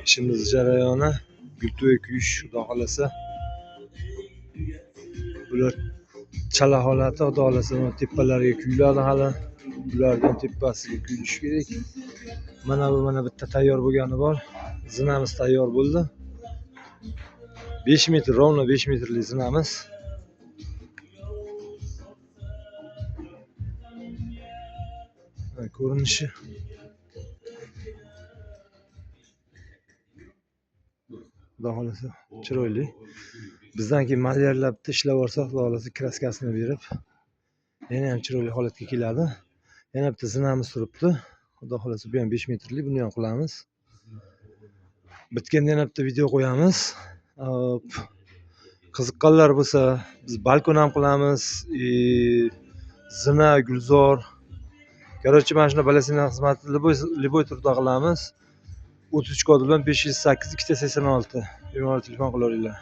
İşimiz jarayoni gulto'y kuyish xudo xolasa. Bular chala holati xudo xolasa tepalariga kuyiladi hali. Bulardan tepasiga kuyilishi kerak. Mana bitta tayyor bo'lgani bor. Zinamiz tayyor bo'ldi. 5 metr, ровно 5 metrlik zinamiz. Ko'rinishi xudo xolasa chiroyli. Bizdan keyin malyarlab ishlab olsak, xudo xolasa kraskasini berib, yana ham chiroyli holatga keladi. Yana bitta zinamiz turibdi. Xudo xolasa bu ham 5 metrlik, buni ham qilamiz. Bitganda yana bitta video qo'yamiz. Qiziqqanlar bo'lsa, biz balkon ham qilamiz. Zina, gulzor. Короче, mana shuna balasinlar xizmati liboy turda qilamiz. 33 kod bilan 508 286 bemalol telefon qilaveringlar.